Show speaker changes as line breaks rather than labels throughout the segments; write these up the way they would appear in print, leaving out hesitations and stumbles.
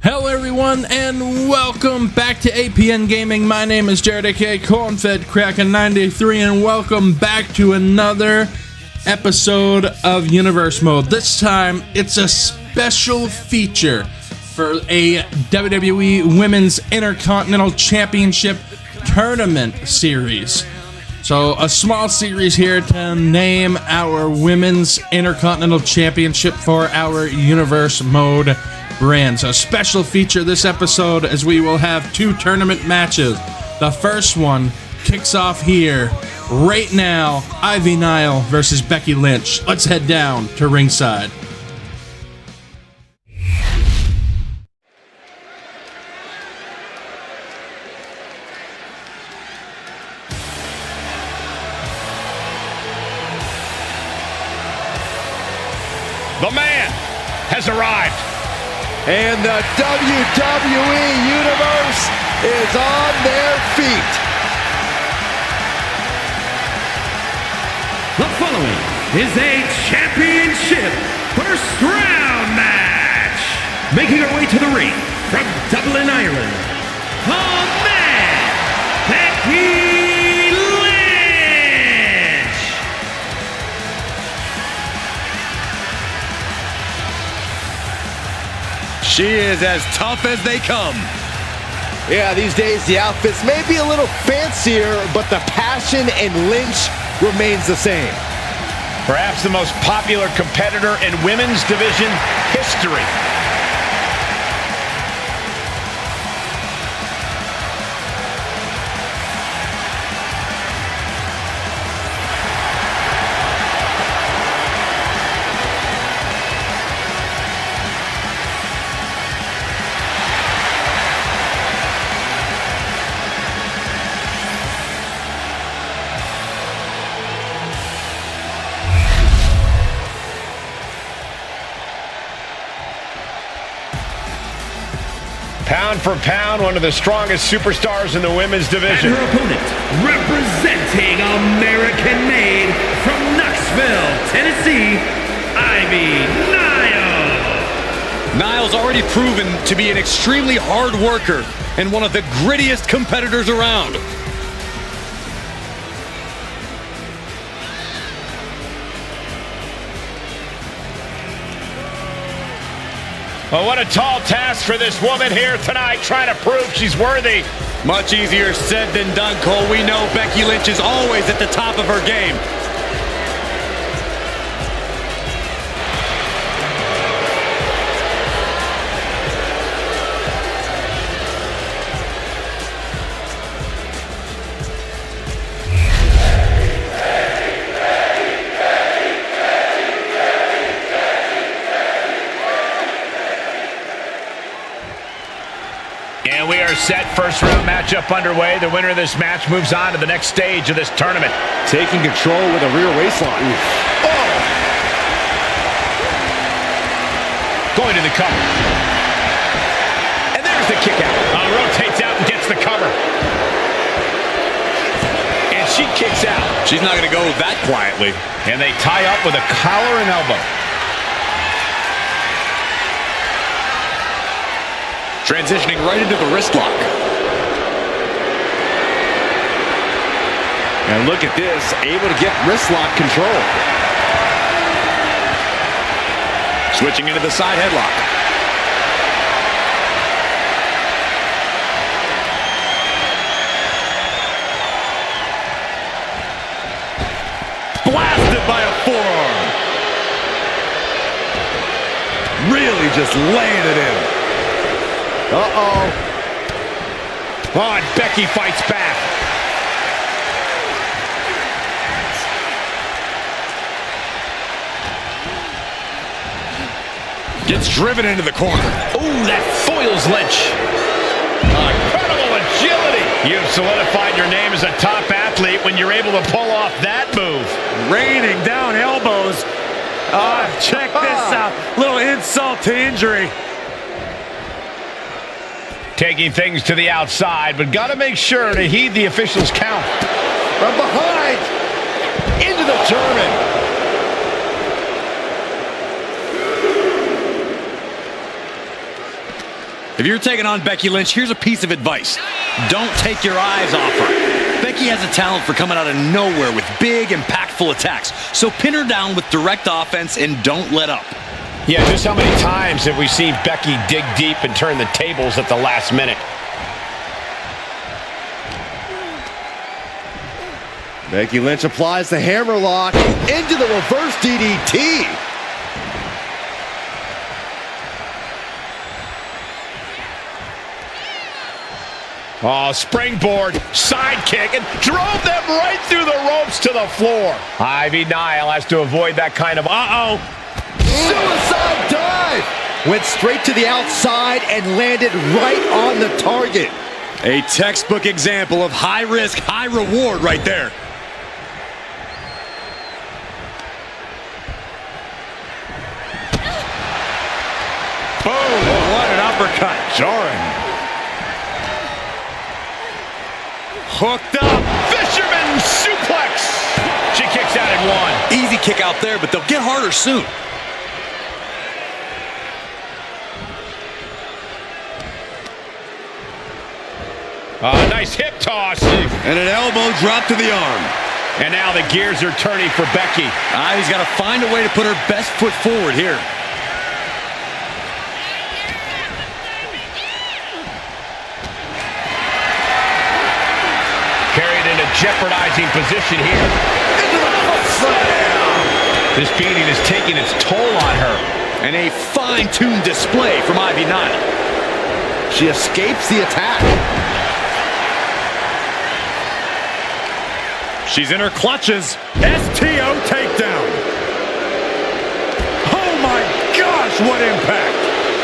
Hello everyone and welcome back to APN Gaming. My name is Jared aka Cornfed Kraken 93 and welcome back to another episode of Universe Mode. This time it's a special feature for a WWE Women's Intercontinental Championship Tournament series. So a small series here to name our Women's Intercontinental Championship for our Universe Mode brand. So a special feature this episode as we will have two tournament matches. The first one kicks off here right now. Ivy Nile versus Becky Lynch. Let's head down to ringside.
The man has arrived.
And the WWE Universe is on their feet.
The following is a championship first round match. Making her way to the ring from Dublin, Ireland, the man, Becky Lynch.
She is as tough as they come. Yeah, these days the outfits may be a little fancier, but the passion in Lynch remains the same.
Perhaps the most popular competitor in women's division history. Pound for pound, one of the strongest superstars in the women's division.
And her opponent, representing American-made from Knoxville, Tennessee, Ivy Nile.
Nile's already proven to be an extremely hard worker and one of the grittiest competitors around.
Well, what a tall task for this woman here tonight, trying to prove she's worthy.
Much easier said than done, Cole. We know Becky Lynch is always at the top of her game.
And we are set. First round matchup underway. The winner of this match moves on to the next stage of this tournament.
Taking control with a rear waistline.
Oh! Going to the cover. And there's the kick out. Rotates out and gets the cover. And she kicks out.
She's not going to go that quietly.
And they tie up with a collar and elbow.
Transitioning right into the wrist lock.
And look at this, able to get wrist lock control.
Switching into the side headlock.
Blasted by a forearm. Really just laying it in. Uh-oh.
Oh, and Becky fights back.
Gets driven into the corner.
Ooh, that foils Lynch. Incredible agility. You've solidified your name as a top athlete when you're able to pull off that move.
Raining down elbows. Check this out. Little insult to injury.
Taking things to the outside, but got to make sure to heed the official's count.
From behind. Into the German.
If you're taking on Becky Lynch, here's a piece of advice. Don't take your eyes off her. Becky has a talent for coming out of nowhere with big, impactful attacks. So pin her down with direct offense and don't let up.
Yeah, just how many times have we seen Becky dig deep and turn the tables at the last minute?
Becky Lynch applies the hammerlock into the reverse DDT.
Oh, springboard, sidekick, and drove them right through the ropes to the floor. Ivy Nile has to avoid that kind of
Suicide dive! Went straight to the outside and landed right on the target.
A textbook example of high risk, high reward right there. Boom! What an uppercut. Jarring. Hooked up.
fisherman suplex. She kicks out at one.
Easy kick out there, but they'll get harder soon.
Nice hip toss.
And an elbow drop to the arm.
And now the gears are turning for Becky.
He's got to find a way to put her best foot forward here.
Carried in a jeopardizing position here.
Into the hook slam!
This beating is taking its toll on her.
And a fine-tuned display from Ivy Nile.
She escapes the attack.
She's in her clutches. STO takedown. Oh my gosh, what impact.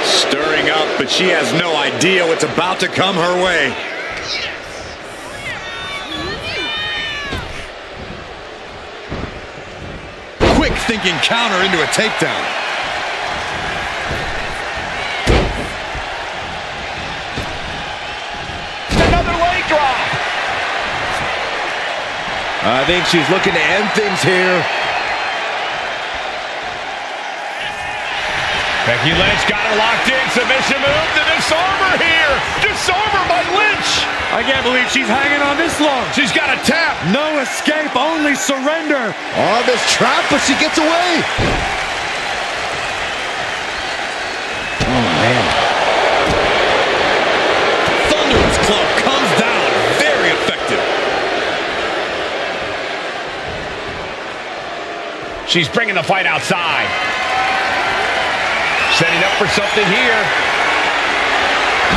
Stirring up, but she has no idea what's about to come her way. Quick thinking counter into a takedown.
Another leg drop.
I think she's looking to end things here.
Becky Lynch got her locked in. Submission move. The disarmer here. Disarmer by Lynch.
I can't believe she's hanging on this long.
She's got a tap.
No escape, only surrender.
On this trap, but she gets away. Oh, man.
Thunderous club comes down. Very effective.
She's bringing the fight outside. Setting up for something here.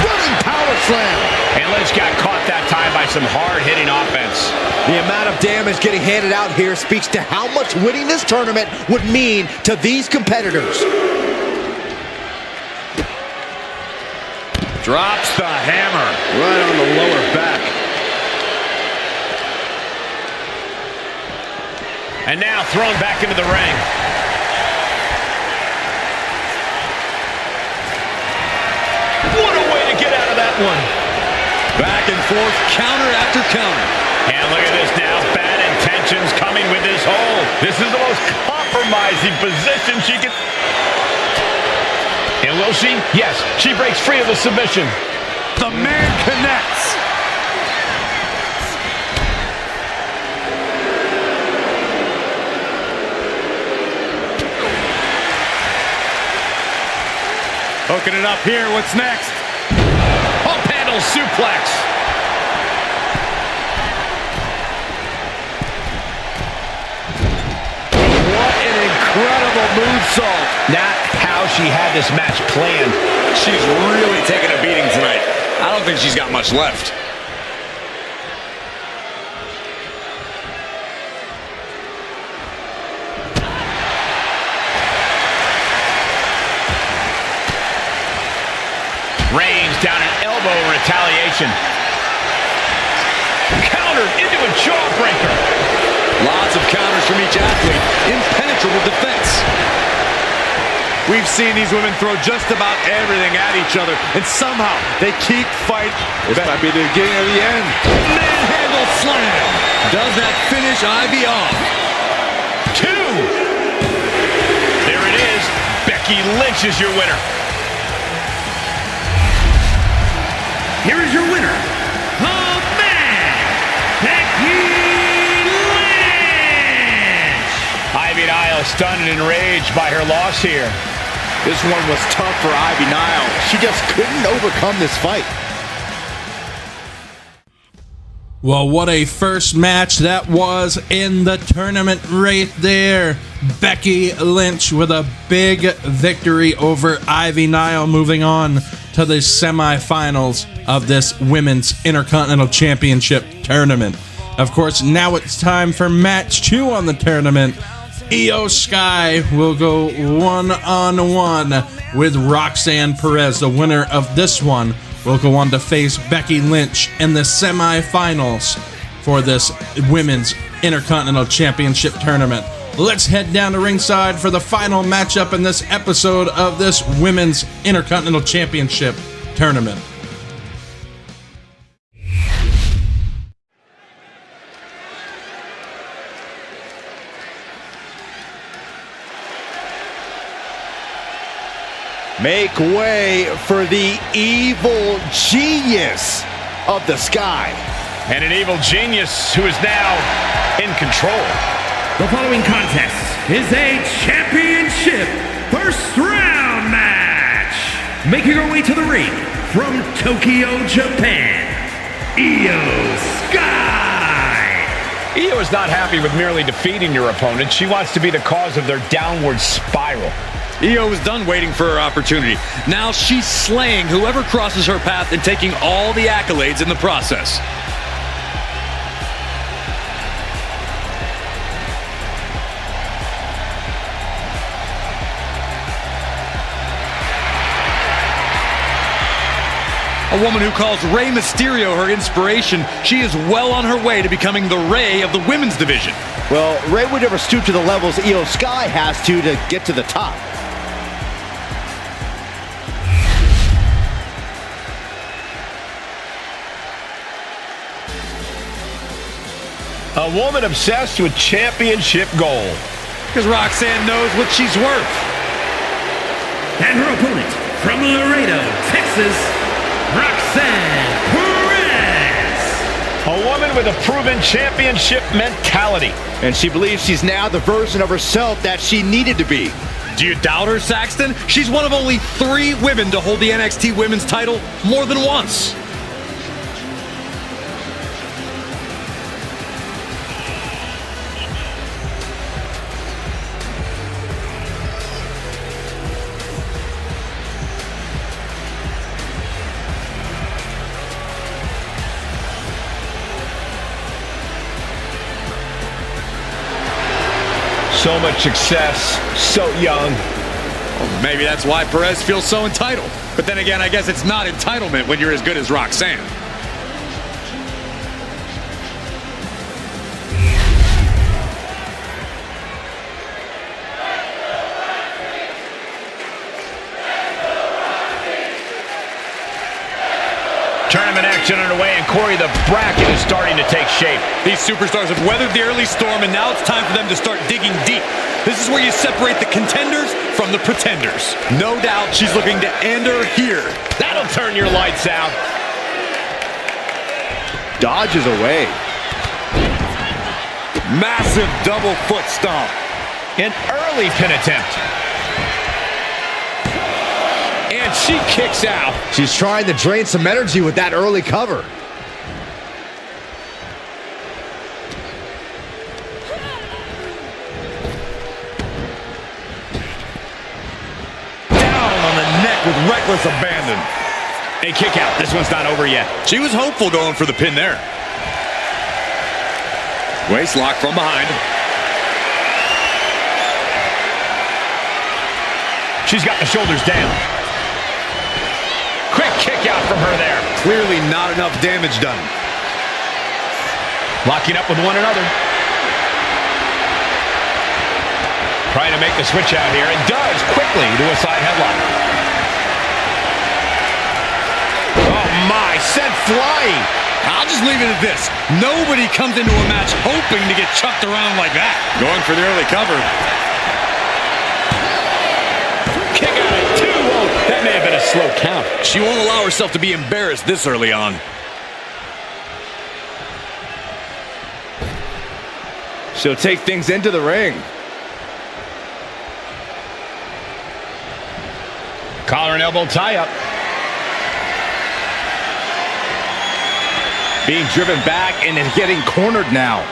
Running power slam.
And Lynch got caught that time by some hard-hitting offense.
The amount of damage getting handed out here speaks to how much winning this tournament would mean to these competitors.
Drops the hammer right on the lower back.
And now thrown back into the ring. What a way to get out of that one.
Back and forth, counter after counter.
And look at this now. Bad intentions coming with this hold. This is the most compromising position she can... And will she? Yes, she breaks free of the submission.
The man connects. Hooking it up here. What's next?
Pump handle suplex.
What an incredible moonsault.
Not how she had this match planned.
She's really taking a beating tonight. I don't think she's got much left.
Rains down an elbow in retaliation. Countered into a jawbreaker.
Lots of counters from each athlete. Impenetrable defense. We've seen these women throw just about everything at each other, and somehow they keep fighting. This might be the beginning of the end. Manhandle slam. Does that finish Ivy off?
2. There it is. Becky Lynch is your winner.
here is your winner, the man, Becky Lynch.
Ivy Nile stunned and enraged by her loss here.
This one was tough for Ivy Nile. She just couldn't overcome this fight.
Well, what a first match that was in the tournament right there. Becky Lynch with a big victory over Ivy Nile, moving on to the semifinals of this Women's Intercontinental Championship tournament. Of course, now it's time for match 2 on the tournament. Io Sky will go one-on-one with Roxanne Perez. The winner of this one will go on to face Becky Lynch in the semifinals for this Women's Intercontinental Championship tournament. Let's head down to ringside for the final matchup in this episode of this Women's Intercontinental Championship tournament.
Make way for the evil genius of the Sky.
And an evil genius who is now in control.
The following contest is a championship first round match. Making her way to the ring from Tokyo, Japan, Io Sky.
Io is not happy with merely defeating your opponent. She wants to be the cause of their downward spiral.
Io is done waiting for her opportunity. Now she's slaying whoever crosses her path and taking all the accolades in the process. A woman who calls Rey Mysterio her inspiration, she is well on her way to becoming the Rey of the women's division.
Well, Rey would never stoop to the levels Io Sky has to get to the top.
A woman obsessed with championship gold.
Because Roxanne knows what she's worth.
And her opponent from Laredo, Texas, Roxanne Perez.
A woman with a proven championship mentality.
And she believes she's now the version of herself that she needed to be.
Do you doubt her, Saxton? She's one of only 3 women to hold the NXT Women's title more than once.
So much success, so young.
Well, maybe that's why Perez feels so entitled. But then again, I guess it's not entitlement when you're as good as Roxanne.
Tournament action underway, and Corey, the bracket is starting to take shape.
These superstars have weathered the early storm, and now it's time for them to start digging deep. This is where you separate the contenders from the pretenders. No doubt she's looking to end her here.
That'll turn your lights out.
Dodges away.
Massive double foot stomp.
An early pin attempt. And she kicks out.
She's trying to drain some energy with that early cover.
Down on the neck with reckless abandon.
A kick out. This one's not over yet.
She was hopeful going for the pin there. Waist lock from behind.
She's got the shoulders down. Quick kick out from her there.
Clearly not enough damage done.
Locking up with one another. Trying to make the switch out here. It does quickly to a side headlock. Oh my, sent flying.
I'll just leave it at this. Nobody comes into a match hoping to get chucked around like that. Going for the early cover.
Kick out at 2. Oh, that That may have been a slow count.
She won't allow herself to be embarrassed this early on.
She'll take things into the ring.
Collar and elbow tie-up.
Being driven back and getting cornered now.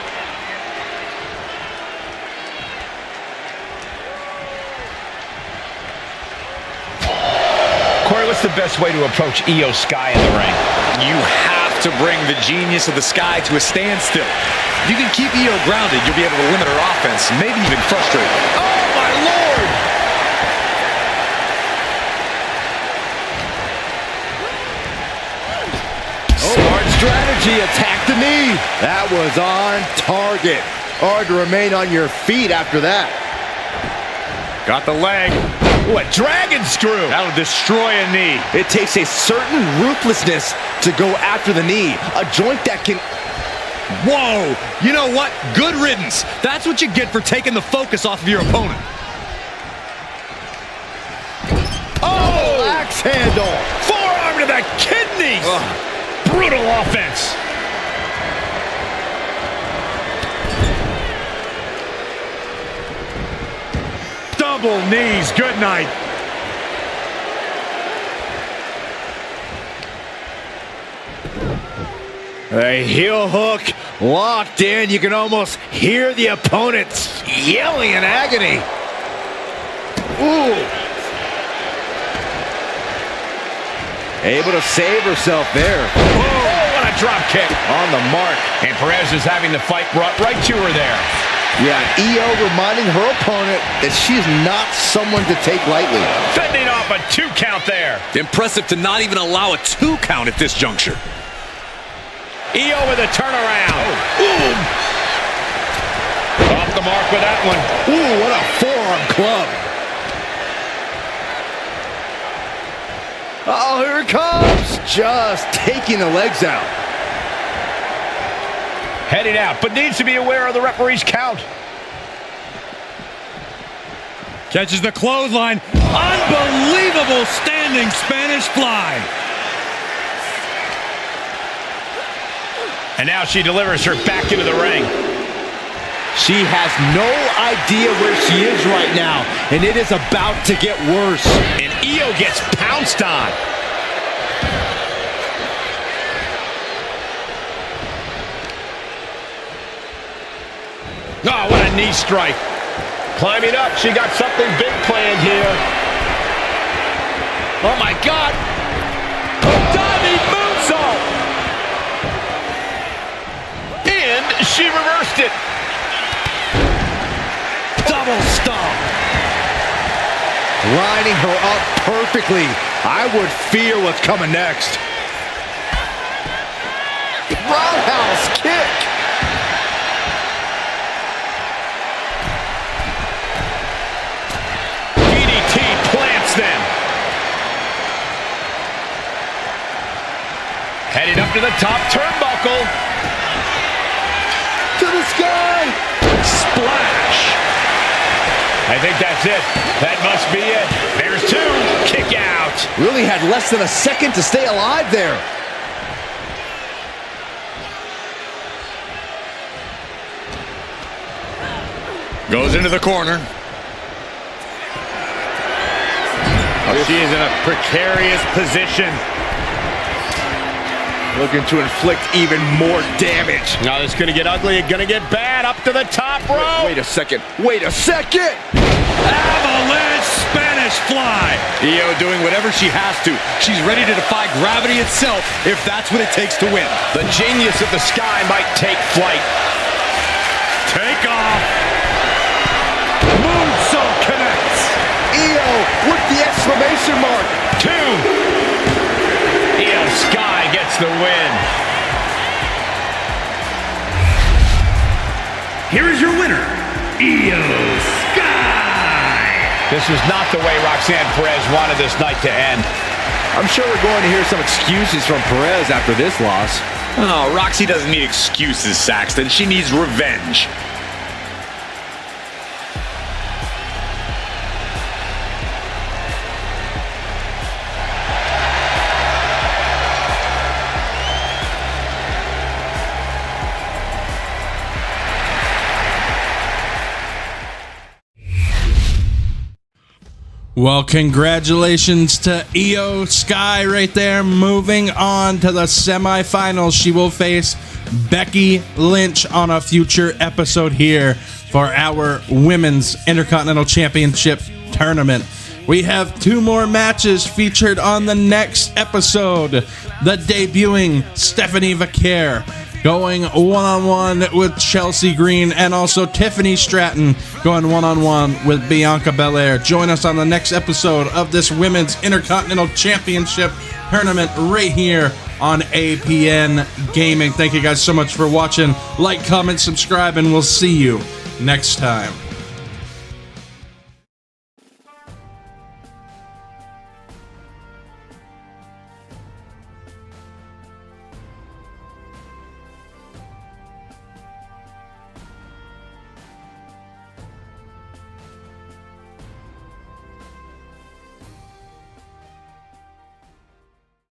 Corey, what's the best way to approach Io Sky in the ring?
You have to bring the genius of the Sky to a standstill. If you can keep Io grounded, you'll be able to limit her offense, maybe even frustrate her.
Oh, my Lord! Smart strategy, attack the knee. That was on target. Hard to remain on your feet after that.
Got the leg.
Ooh, a dragon screw.
That'll destroy a knee.
It takes a certain ruthlessness to go after the knee. A joint that can...
Whoa! You know what? Good riddance. That's what you get for taking the focus off of your opponent.
Oh! Axe handle.
Forearm to the kidneys. Brutal offense.
Double knees. Good night.
A heel hook locked in. You can almost hear the opponents yelling in agony. Ooh. Able to save herself there.
Oh, what a drop kick.
On the mark.
And Perez is having the fight brought right to her there.
Yeah, Io reminding her opponent that she's not someone to take lightly.
Fending off a 2 count there.
Impressive to not even allow a 2 count at this juncture.
Io with a turnaround. Ooh. Off the mark with that one.
Ooh, what a forearm club. Oh, here it comes. Just taking the legs out.
Heading out, but needs to be aware of the referee's count.
Catches the clothesline. Unbelievable standing Spanish fly.
And now she delivers her back into the ring.
She has no idea where she is right now, and it is about to get worse.
And Io gets pounced on. Oh, what a knee strike. Climbing up, she got something big planned here. Oh my God. Diving moonsault. And she reversed it.
Double stomp. Lining her up perfectly. I would fear what's coming next. Roundhouse kick.
DDT plants them. Heading up to the top turnbuckle.
To the sky.
Splash. I think that's it. That must be it. There's 2. Kick out.
Really had less than a second to stay alive there.
Goes into the corner.
Oh, she is in a precarious position. Looking to inflict even more damage.
Now it's going to get ugly. It's going to get bad. Up to the top rope.
Wait a second. Wait a second.
Avalanche Spanish fly. Io doing whatever she has to. She's ready to defy gravity itself if that's what it takes to win.
The genius of the Sky might take flight.
Take off. Moonsault connects.
Io with the exclamation mark.
2. Io Sky gets the win.
Here is your winner, Io Sky.
This was not the way Roxanne Perez wanted this night to end.
I'm sure we're going to hear some excuses from Perez after this loss.
Oh, Roxy doesn't need excuses, Saxton. She needs revenge.
Well, congratulations to Io Sky right there. Moving on to the semifinals. She will face Becky Lynch on a future episode here for our Women's Intercontinental Championship tournament. We have 2 more matches featured on the next episode. The debuting Stephanie Vaquer going one-on-one with Chelsea Green, and also Tiffany Stratton going one-on-one with Bianca Belair. Join us on the next episode of this Women's Intercontinental Championship tournament right here on APN Gaming. Thank you guys so much for watching. Like, comment, subscribe, and we'll see you next time.